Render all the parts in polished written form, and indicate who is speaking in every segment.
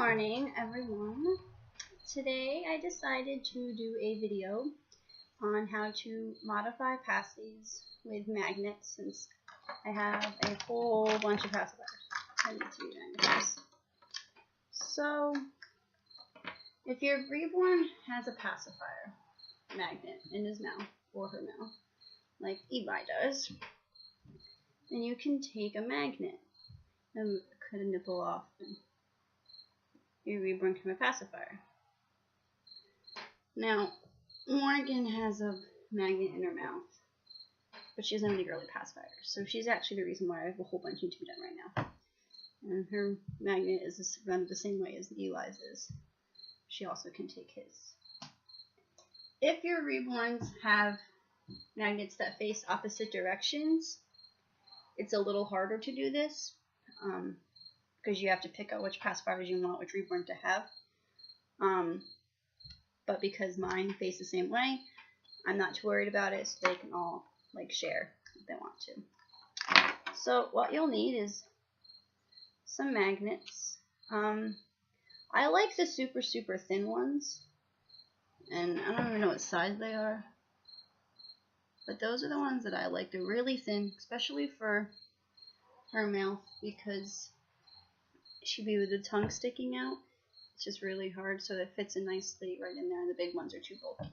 Speaker 1: morning, everyone. Today I decided to do a video on how to modify pacifiers with magnets, since I have a whole bunch of pacifiers. I need to use magnets. So, if your Reborn has a pacifier magnet in his mouth or her mouth, like Eli does, then you can take a magnet and cut a nipple off and your Reborn can have a pacifier. Now, Morgan has a magnet in her mouth, but she doesn't have any early pacifiers, so she's actually the reason why I have a whole bunch need to be done right now. And her magnet is run the same way as Eli's is. She also can take his. If your Reborns have magnets that face opposite directions, it's a little harder to do this, because you have to pick out which pacifiers you want which Reborn to have. But because mine face the same way, I'm not too worried about it, so they can all share if they want to. So what you'll need is some magnets. I like the super thin ones, and I don't even know what size they are, but those are the ones that I like. They're really thin, especially for her mouth, because she'd be with the tongue sticking out. It's just really hard, so it fits in nicely right in there, and the big ones are too bulky.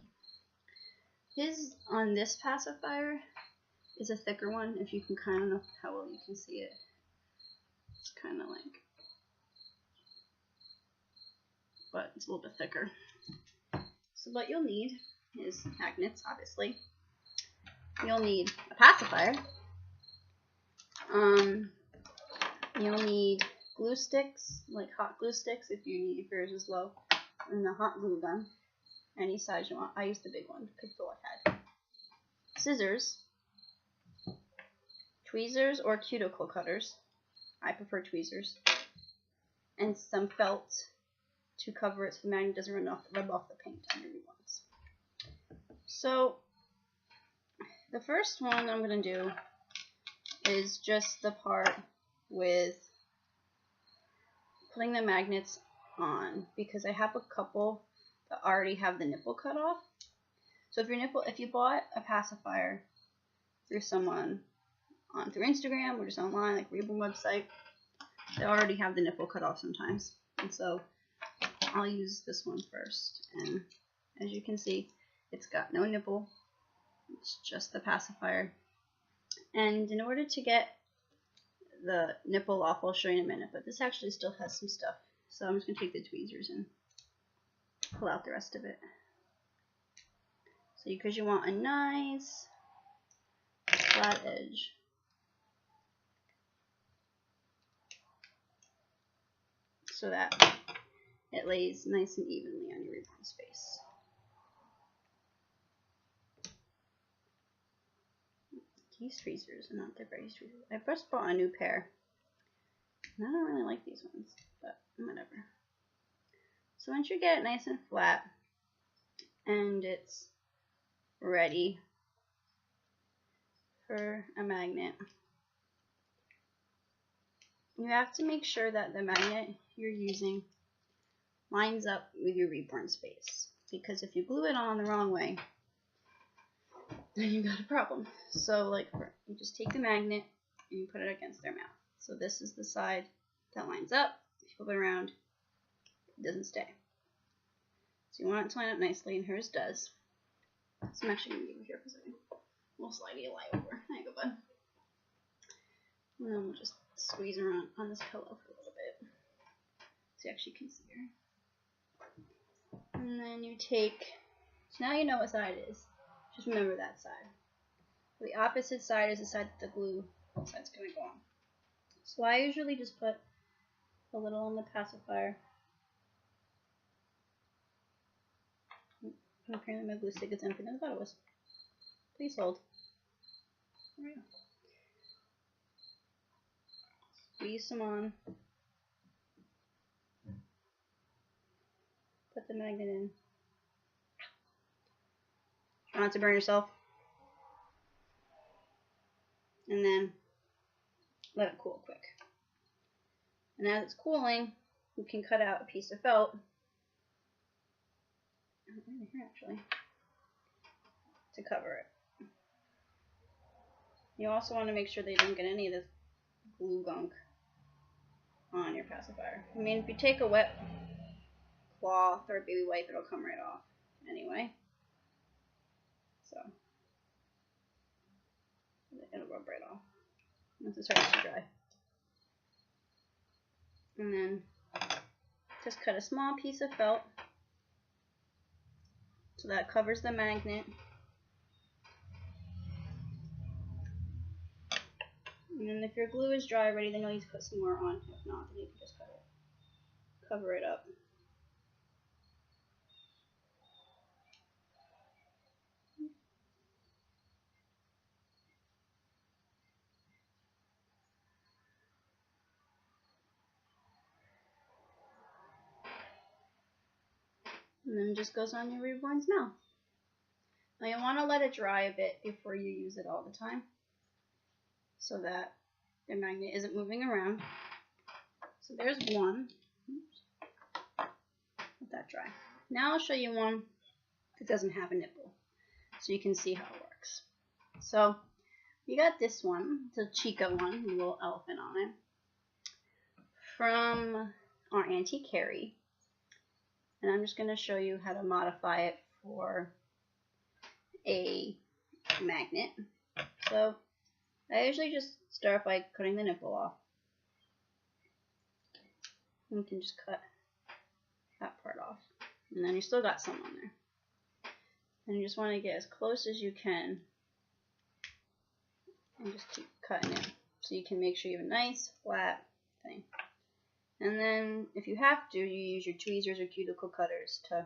Speaker 1: His, on this pacifier, is a thicker one, if you can kind of know how well you can see it. It's kind of but it's a little bit thicker. So what you'll need is magnets, obviously. You'll need a pacifier. You'll need glue sticks, like hot glue sticks if yours is low, and a hot glue gun, any size you want. I used the big one to pick the one I had. Scissors, tweezers or cuticle cutters. I prefer tweezers, and some felt to cover it so the magnet doesn't rub off the paint on your ones. So the first one I'm going to do is just the part with putting the magnets on, because I have a couple that already have the nipple cut off. So if you bought a pacifier through someone through Instagram or just online, like Reborn website, they already have the nipple cut off sometimes. And so I'll use this one first. And as you can see, it's got no nipple. It's just the pacifier. And in order to get the nipple off, I'll show you in a minute, but this actually still has some stuff. So I'm just going to take the tweezers and pull out the rest of it. So because you want a nice flat edge. So that it lays nice and evenly on your Reborn's face. These tweezers are not the greatest tweezers. I just bought a new pair, and I don't really like these ones, but whatever. So once you get it nice and flat, and it's ready for a magnet, you have to make sure that the magnet you're using lines up with your Reborn's face, because if you glue it on the wrong way, then you got a problem. So you just take the magnet and you put it against their mouth. So this is the side that lines up. If you flip it around, it doesn't stay. So you want it to line up nicely, and hers does. So I'm actually going to leave it here for a second. We'll slide it lie over. There you go, bud. And then we'll just squeeze around on this pillow for a little bit, so you actually can see her. And then you take, so now you know what side it is. Just remember that side. The opposite side is the side that the glue side's going to go on. So I usually just put a little on the pacifier. Apparently my glue stick is empty. I thought it was. Please hold. There we go. Squeeze some on. Put the magnet in. Try not to burn yourself. And then let it cool quick. And as it's cooling, you can cut out a piece of felt, right here actually, to cover it. You also want to make sure that you don't get any of this glue gunk on your pacifier. I mean, if you take a wet cloth or a baby wipe, it'll come right off anyway. So it'll rub right off once it starts to dry. And then just cut a small piece of felt so that covers the magnet. And then if your glue is dry already, then you'll need to put some more on. If not, then you can just cover it up. And then it just goes on your Reborn's mouth. Now you want to let it dry a bit before you use it all the time, so that the magnet isn't moving around. So there's one. Oops. Let that dry. Now I'll show you one that doesn't have a nipple, so you can see how it works. So we got this one, it's a Chica one, a little elephant on it, from our Auntie Carrie. And I'm just going to show you how to modify it for a magnet. So I usually just start by cutting the nipple off. You can just cut that part off. And then you still got some on there. And you just want to get as close as you can and just keep cutting it so you can make sure you have a nice flat thing. And then if you have to, you use your tweezers or cuticle cutters to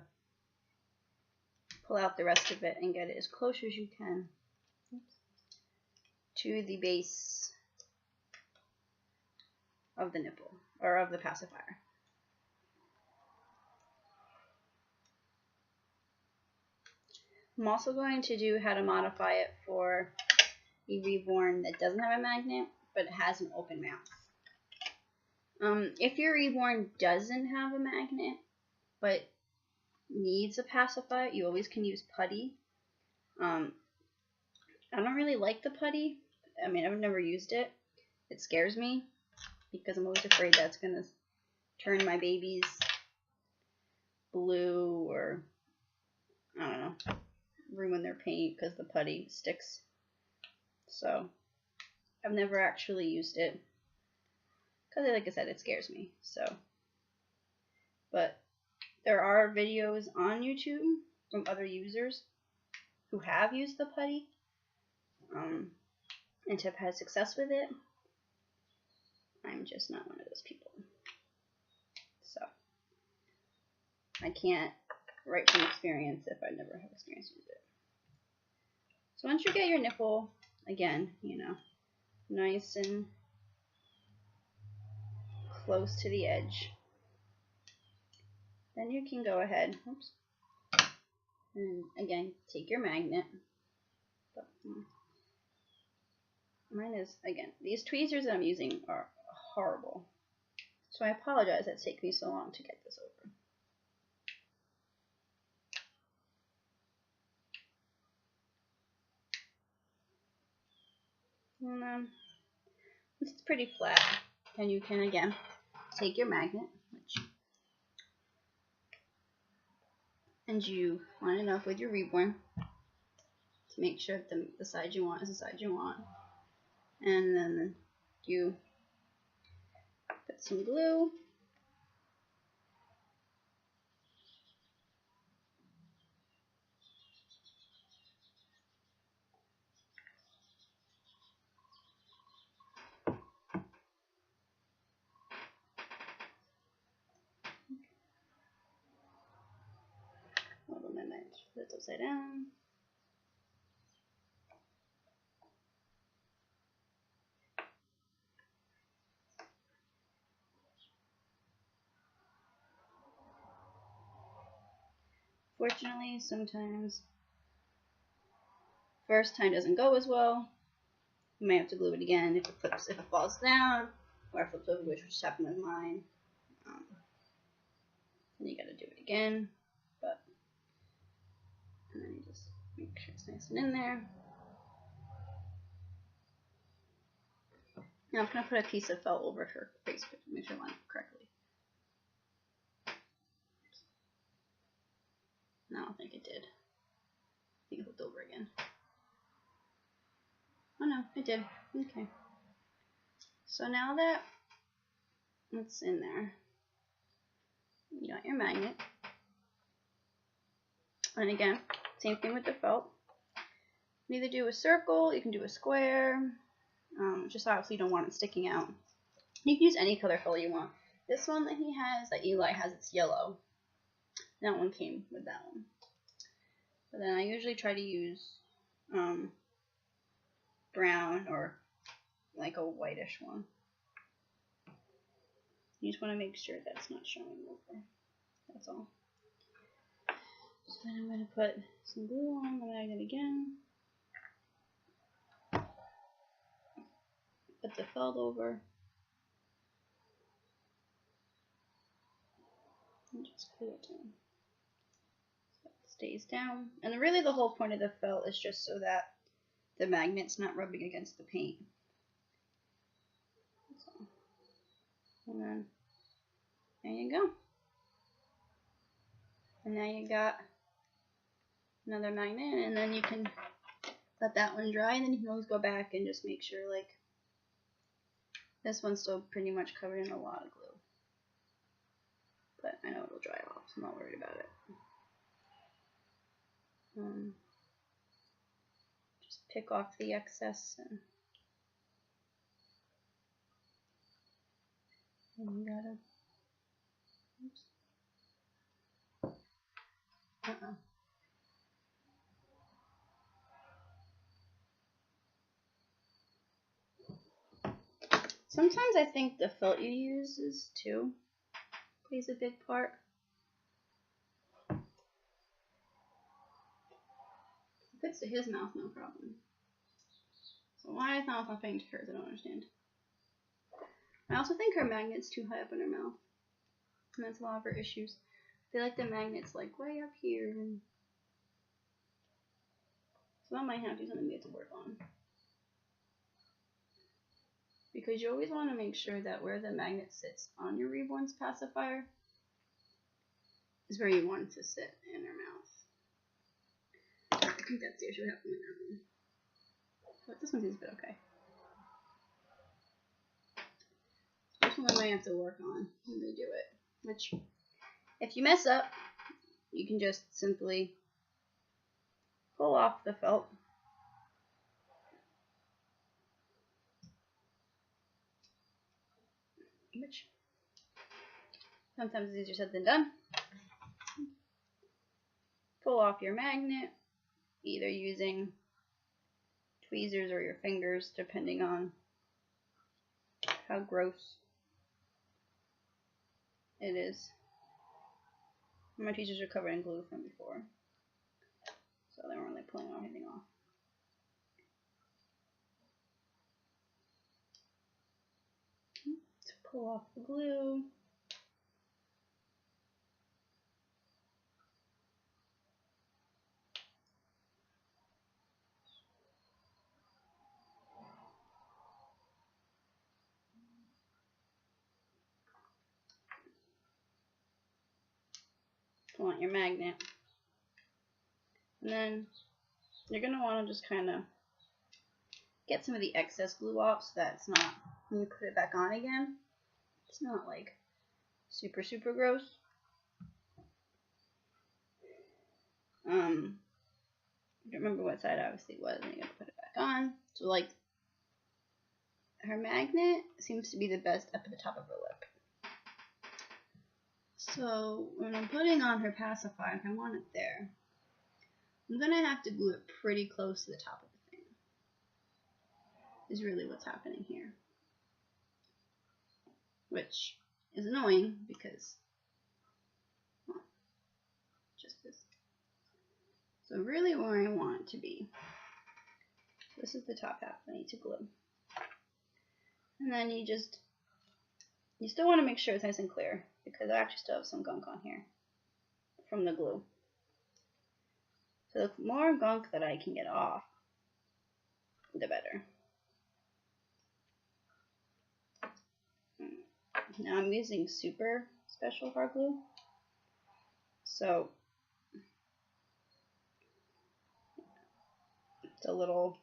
Speaker 1: pull out the rest of it and get it as close as you can to the base of the nipple, or of the pacifier. I'm also going to do how to modify it for a Reborn that doesn't have a magnet, but it has an open mouth. If your Reborn doesn't have a magnet, but needs a pacifier, you always can use putty. I don't really like the putty. I mean, I've never used it. It scares me because I'm always afraid that's going to turn my babies blue, or I don't know, ruin their paint because the putty sticks. So I've never actually used it because, like I said, it scares me. So, but there are videos on YouTube from other users who have used the putty and have had success with it. I'm just not one of those people. So I can't write from experience if I never have experience with it. So once you get your nipple, again, you know, nice and close to the edge, then you can go ahead, oops, and again, take your magnet. Mine is, again, these tweezers that I'm using are horrible. So I apologize that it's taken me so long to get this over. And then once it's pretty flat, then you can again take your magnet, and you line it up with your Reborn to make sure that the side you want is the side you want. And then you put some glue. Hold on a minute, put it upside down. Fortunately, sometimes first time doesn't go as well. You may have to glue it again if it falls down, or if it flips over, which just happened with mine. And you gotta do it again, and then you just make sure it's nice and in there. Now I'm gonna put a piece of felt over her face to make sure it lines up correctly. No, I don't think it did. I think it looked over again. Oh no, it did. Okay. So now that it's in there, you got your magnet. And again, same thing with the felt. You can either do a circle, you can do a square. Just obviously you don't want it sticking out. You can use any color felt you want. This one that he has, that Eli has, it's yellow. That one came with that one. But then I usually try to use brown or like a whitish one. You just want to make sure that's not showing over. That's all. So then I'm going to put some glue on the magnet again. Put the felt over. And just glue it down. So it stays down. And really the whole point of the felt is just so that the magnet's not rubbing against the paint. That's all. And then there you go. And now you got another magnet, and then you can let that one dry, and then you can always go back and just make sure, like, this one's still pretty much covered in a lot of glue. But I know it'll dry off, so I'm not worried about it. Just pick off the excess, and you gotta, oops. Sometimes I think the felt you use too plays a big part. It fits to his mouth, no problem. So why it's not fitting to hers, I don't understand. I also think her magnet's too high up in her mouth. And that's a lot of her issues. I feel like the magnet's like way up here. So that might have to be something we have to work on. Because you always want to make sure that where the magnet sits on your Reborn's pacifier is where you want it to sit in her mouth. I think that's the issue happening with that one. But this one seems a bit okay. So this one I might have to work on when they do it. Which, if you mess up, you can just simply pull off the felt. Which sometimes is easier said than done. Pull off your magnet, either using tweezers or your fingers, depending on how gross it is. My tweezers are covered in glue from before, so they weren't really pulling anything off. To pull off the glue. Pull out your magnet. And then you're going to want to just kind of get some of the excess glue off so that it's not, when you put it back on again, it's not like super, super gross. I don't remember what side obviously it was, and you gotta put it back on. So like, her magnet seems to be the best up at the top of her lip. So when I'm putting on her pacifier, if I want it there, I'm gonna have to glue it pretty close to the top of the thing. Is really what's happening here. Which is annoying because, well, just this. So really where I want it to be, this is the top half I need to glue. And then you still want to make sure it's nice and clear because I actually still have some gunk on here. from the glue. So the more gunk that I can get off, the better. Now I'm using super special hard glue. So it's a little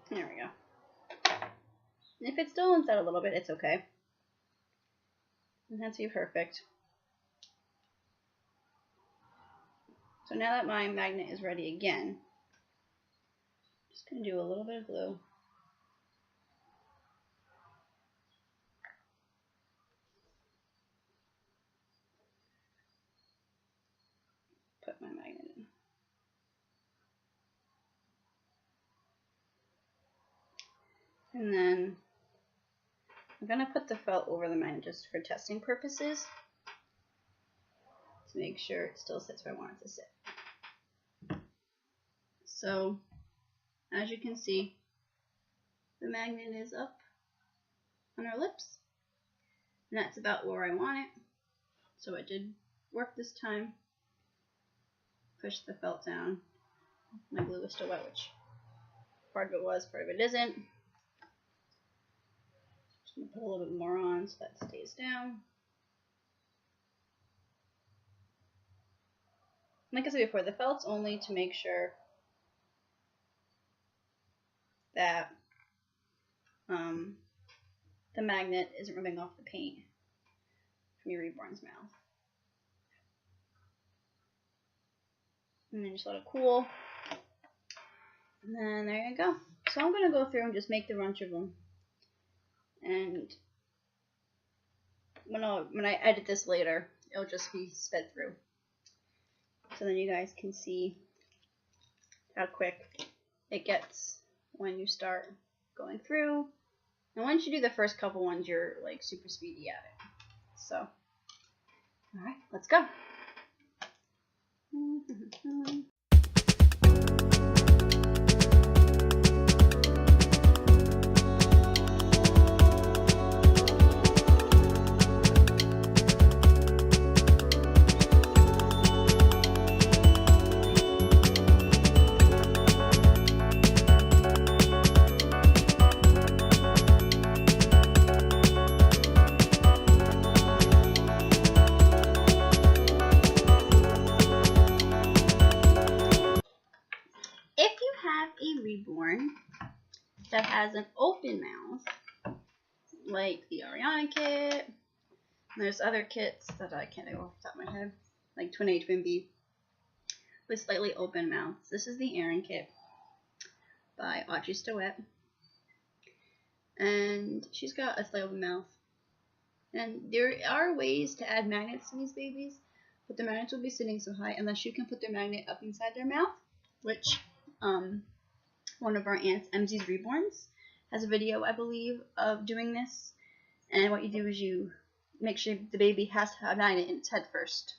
Speaker 1: there we go. And if it still inside a little bit, it's okay. It has to be perfect. So now that my magnet is ready again, I'm just going to do a little bit of glue. Put my magnet in. And then I'm going to put the felt over the magnet just for testing purposes to make sure it still sits where I want it to sit. So as you can see, the magnet is up on our lips, and that's about where I want it. So it did work this time. Push the felt down. My glue is still wet, which part of it was, part of it isn't. Just gonna put a little bit more on so that stays down. Like I said before, the felt's only to make sure that the magnet isn't rubbing off the paint from your Reborn's mouth. And then just let it cool. And then there you go. So I'm going to go through and just make the bunch of them. And when I edit this later, it'll just be sped through. So then you guys can see how quick it gets when you start going through. And once you do the first couple ones, you're like super speedy at it. So, alright, let's go. Reborn that has an open mouth, like the Ariana kit. And there's other kits that I can't think of off the top of my head, like Twin A, Twin B, with slightly open mouths. This is the Aaron kit by Audrey Stowett, and she's got a slightly open mouth. And there are ways to add magnets to these babies, but the magnets will be sitting so high unless you can put their magnet up inside their mouth, which one of our aunts, MZ's Reborns, has a video, I believe, of doing this. And what you do is you make sure the baby has to have a magnet in its head first.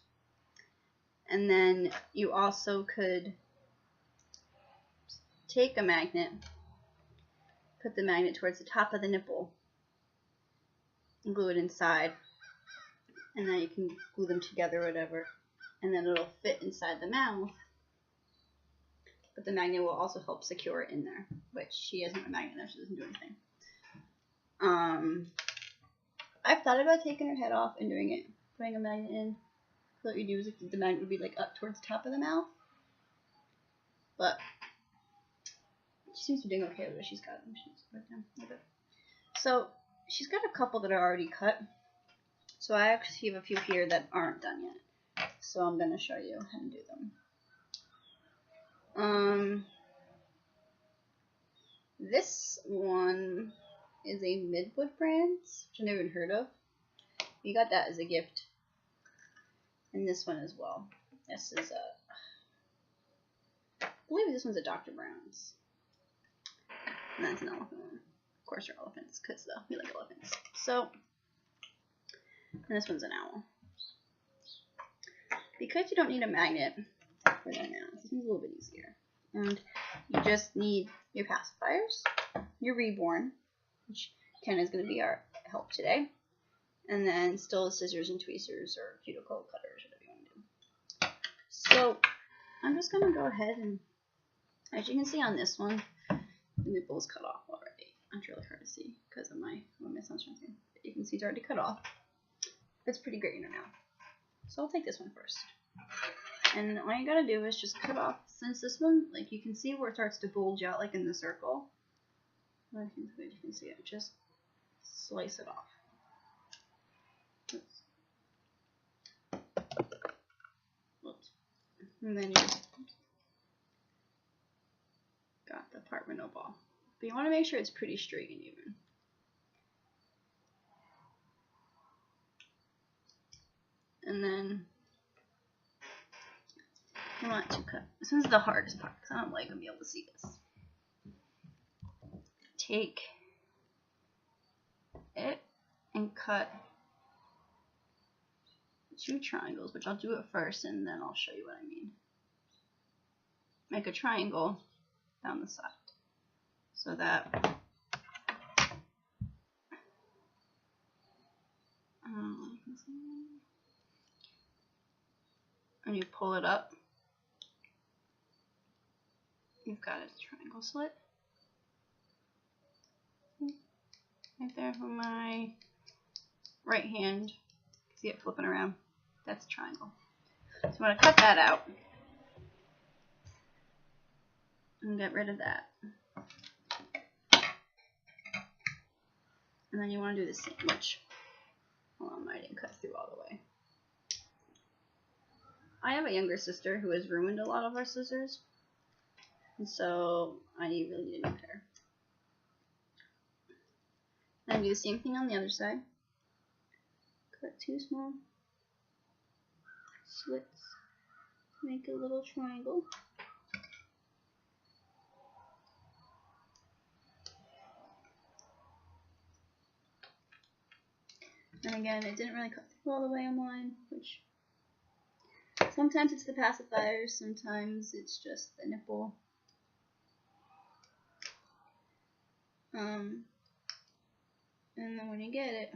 Speaker 1: And then you also could take a magnet, put the magnet towards the top of the nipple, and glue it inside. And then you can glue them together or whatever. And then it'll fit inside the mouth. But the magnet will also help secure it in there, which she hasn't a magnet there, so it doesn't do anything. I've thought about taking her head off and doing it, putting a magnet in. So what you do is the magnet would be like up towards the top of the mouth. But she seems to be doing okay with what she's got. So she's got a couple that are already cut. So I actually have a few here that aren't done yet. So I'm going to show you how to do them. This one is a Midwood brand, which I've never even heard of. We got that as a gift. And this one as well. This is I believe this one's a Dr. Brown's. And that's an elephant one. Of course they're elephants, because we like elephants. So, and this one's an owl. Because you don't need a magnet for their mouths, this one's a little bit easier. And you just need your pacifiers, your Reborn, which Ken is going to be our help today, and then still scissors and tweezers or cuticle cutters, whatever you want to do. So I'm just going to go ahead and, as you can see on this one, the nipple is cut off already. It's really hard to see because of my sunshine thing. But you can see it's already cut off. It's pretty great now. So I'll take this one first. And all you gotta do is just cut off, since this one, like you can see where it starts to bulge out like in the circle. I think you can see it. Just slice it off. Oops. And then you got the part with no ball. But you want to make sure it's pretty straight and even. And then you want to cut. This one's the hardest part because I don't like to be able to see this. Take it and cut 2 triangles, which I'll do it first and then I'll show you what I mean. Make a triangle down the side so that and you pull it up, you've got a triangle slit right there for my right hand. See it flipping around? That's a triangle. So I'm going to cut that out and get rid of that. And then you want to do the same, which, hold on, I didn't cut through all the way. I have a younger sister who has ruined a lot of our scissors, and so I really need a new pair. And do the same thing on the other side. Cut 2 small slits, make a little triangle. And again, it didn't really cut through all the way on mine, which sometimes it's the pacifier, sometimes it's just the nipple. And then when you get it,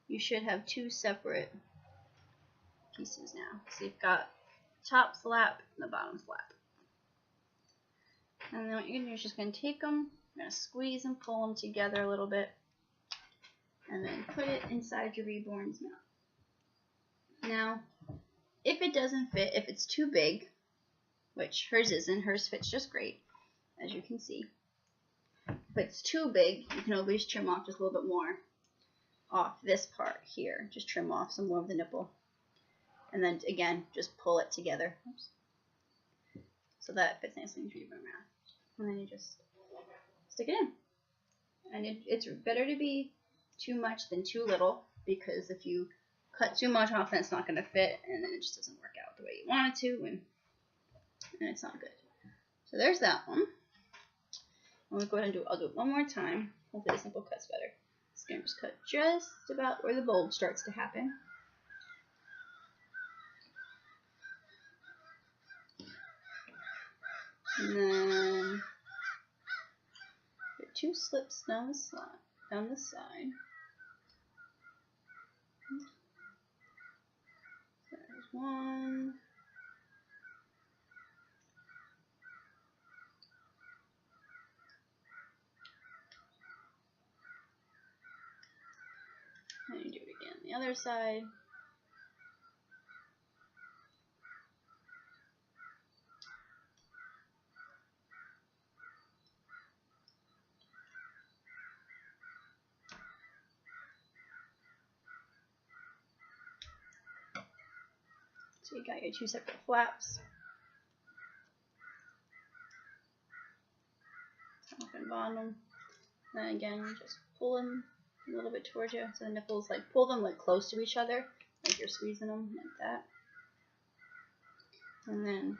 Speaker 1: you should have 2 separate pieces now. So you've got top flap and the bottom flap. And then what you're going to do is just going to take them, you're going to squeeze and pull them together a little bit, and then put it inside your Reborn's mouth. Now, if it doesn't fit, if it's too big, which hers isn't, hers fits just great, as you can see. If it's too big, you can always trim off just a little bit more off this part here. Just trim off some more of the nipple. And then, again, just pull it together. Oops. So that it fits nicely into your mouth. And then you just stick it in. And it's better to be too much than too little, because if you cut too much off, then it's not going to fit, and then it just doesn't work out the way you want it to, and it's not good. So there's that one. I'm going to go ahead and I'll do it one more time. Hopefully this nipple cuts better. It's going to just cut just about where the bulge starts to happen. And then put 2 slips down the side. There's one. And you do it again the other side. So you got your 2 separate flaps. Top and bottom. Then again, you just pull them a little bit towards you, so the nipples, like, pull them like close to each other, like you're squeezing them like that. And then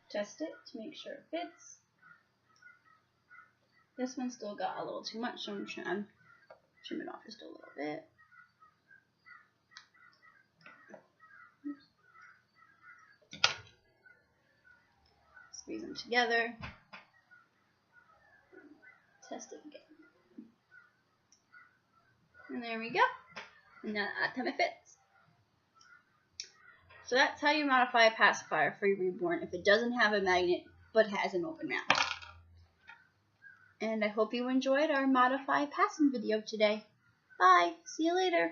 Speaker 1: test it to make sure it fits. This one still got a little too much, so I'm trying to trim it off just a little bit. Squeeze them together. Test it again. And there we go. And now that time it fits. So that's how you modify a pacifier for your Reborn if it doesn't have a magnet but has an open mouth. And I hope you enjoyed our Modify Pacifier video today. Bye. See you later.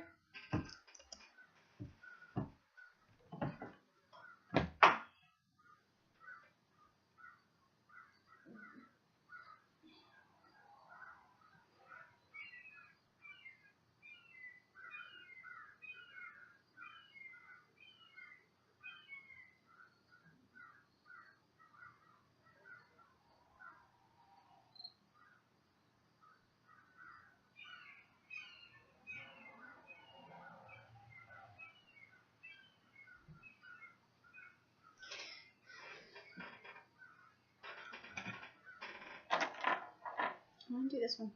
Speaker 1: I'm going to do this one.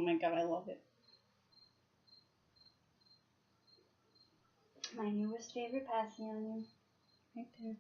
Speaker 1: Oh my god, I love it. My newest favorite passy onion. Right there.